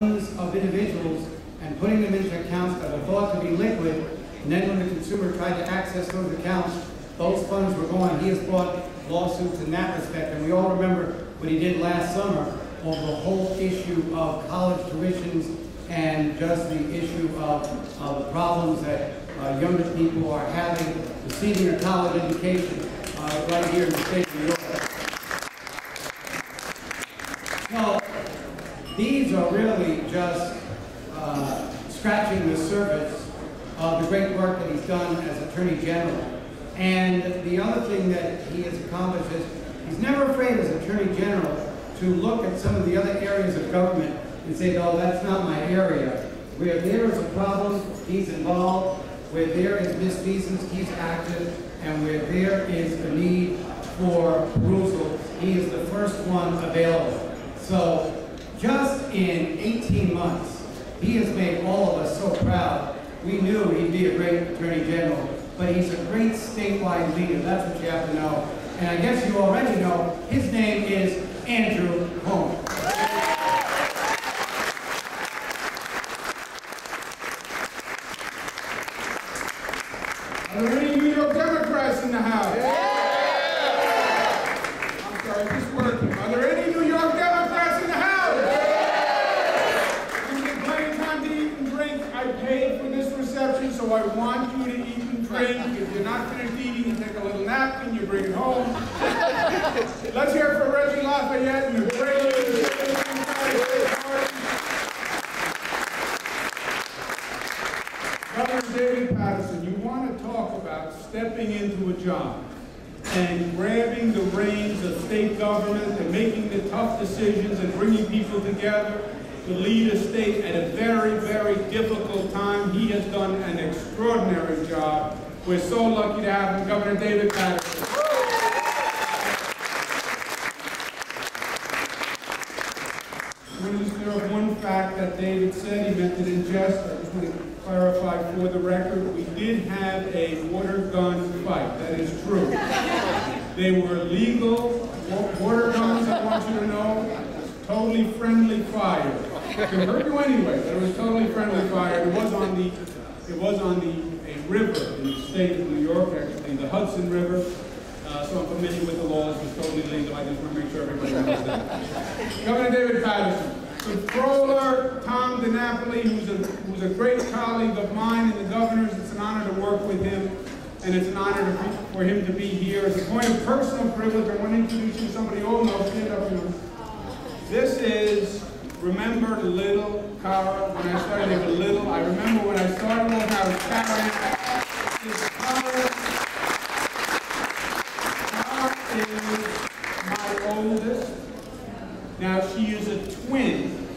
of individuals and putting them into accounts that were thought to be liquid, and then when the consumer tried to access those accounts, those funds were gone. He has brought lawsuits in that respect, and we all remember what he did last summer over the whole issue of college tuitions and just the issue of the problems that younger people are having receiving a college education right here in the state of New York. So these are really just scratching the surface of the great work that he's done as Attorney General. And the other thing that he has accomplished is he's never afraid as Attorney General to look at some of the other areas of government and say, oh, that's not my area. Where there is a problem, he's involved. Where there is misfeasance, he's active. And where there is a need for perusal, he is the first one available. So just in 18 months, he has made all of us so proud. We knew he'd be a great Attorney General, but he's a great statewide leader. That's what you have to know. And I guess you already know, his name is Andrew Cuomo. Are there any New York Democrats in the house? I'm sorry, just working. Are there any New York Democrats in the house? You get plenty of time to eat and drink. I paid for this reception, so I want you to eat and drink. If you're not finished eating, you take a little napkin, you bring it home. Let's hear it for Reggie Lafayette and the great Governor David Paterson. You want to talk about stepping into a job and grabbing the reins of state government and making the tough decisions and bringing people together to lead a state at a very, very difficult time. He has done an extraordinary job. We're so lucky to have him, Governor David Paterson. I'm going to just clear up one fact that David said. He meant it in jest. I just want to clarify for the record. We did have a water gun fight. That is true. They were legal water guns, I want you to know. Totally friendly fire. It can hurt you anyway, but it was totally friendly fire. It was on a river in the state of New York, actually, the Hudson River. So I'm familiar with the laws. It was totally legal. I just want to make sure everybody knows that. Governor David Paterson. Controller Tom DiNapoli, who's a great colleague of mine and the governor's. It's an honor to work with him, and it's an honor for him to be here. As a point of personal privilege, I want to introduce you to somebody old enough. Stand up, you know. This is, remember little Cara? When I started, they were little. I remember when I started when I was carrying this Cara. Cara is my oldest. Now, she is a twin,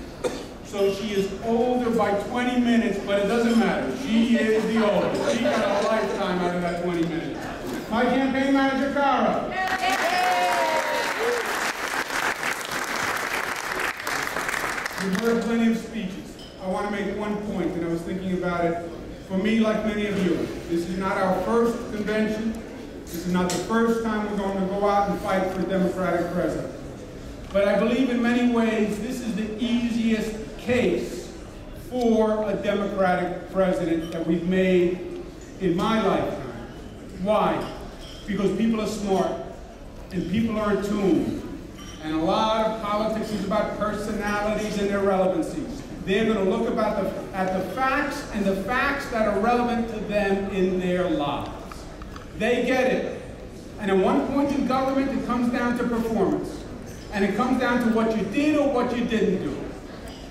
so she is older by 20 minutes, but it doesn't matter. She is the oldest. She got a lifetime out of that 20 minutes. My campaign manager, Cara. You've heard plenty of speeches. I want to make one point, and I was thinking about it. For me, like many of you, this is not our first convention. This is not the first time we're going to go out and fight for a Democratic president. But I believe in many ways this is the easiest case for a Democratic president that we've made in my lifetime. Why? Because people are smart and people are attuned. And a lot of politics is about personalities and their relevancies. They're going to look at the facts and the facts that are relevant to them in their lives. They get it. And at one point in government, it comes down to performance. And it comes down to what you did or what you didn't do.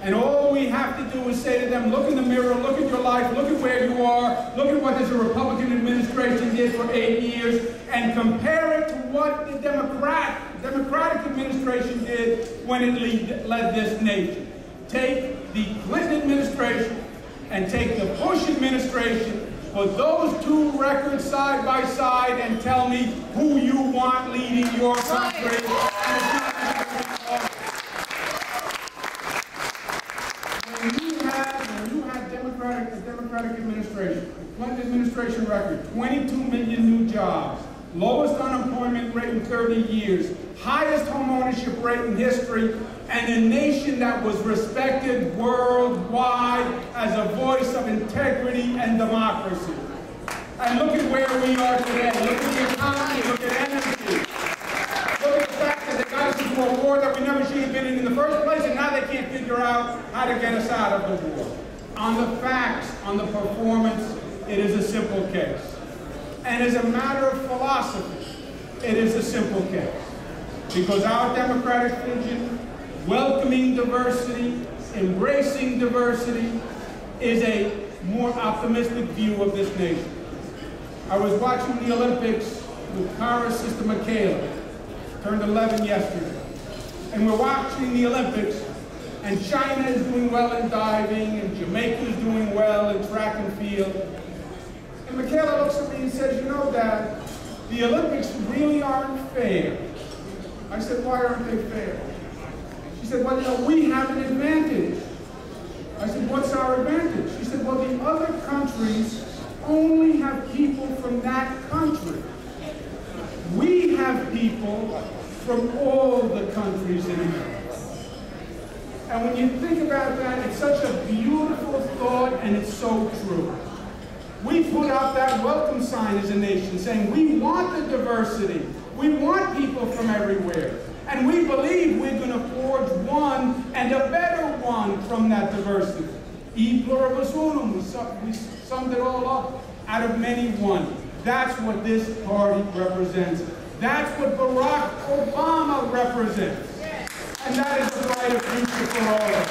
And all we have to do is say to them, look in the mirror, look at your life, look at where you are, look at what this Republican administration did for 8 years, and compare it to what the Democratic administration did when it led this nation. Take the Clinton administration and take the Bush administration, put those two records side by side and tell me who you want leading your country. When you had Democratic administration, the Clinton administration record, 22 million new jobs, lowest unemployment rate in 30 years, highest home ownership rate in history, and a nation that was respected worldwide as a voice of integrity and democracy. And look at where we are today. Look at the economy, look at energy. Look at the fact that they got us into a war that we never should have been in the first place, and now they can't figure out how to get us out of the war. On the facts, on the performance, it is a simple case. And as a matter of philosophy, it is a simple case. Because our democratic vision, welcoming diversity, embracing diversity, is a more optimistic view of this nation. I was watching the Olympics with Kara's sister Michaela, turned 11 yesterday. And we're watching the Olympics, and China is doing well in diving, and Jamaica is doing well in track and field. And Michaela looks at me and says, you know, Dad, the Olympics really aren't fair. I said, why aren't they fair? She said, well, you know, we have an advantage. I said, what's our advantage? She said, well, the other countries only have people from that country. We have people from all the countries in America. And when you think about that, it's such a beautiful thought, and it's so true. We put out that welcome sign as a nation saying we want the diversity. We want people from everywhere. And we believe we're going to forge one and a better one from that diversity. E pluribus unum, we summed it all up out of many one. That's what this party represents. That's what Barack Obama represents. And that is the brighter future for all of us.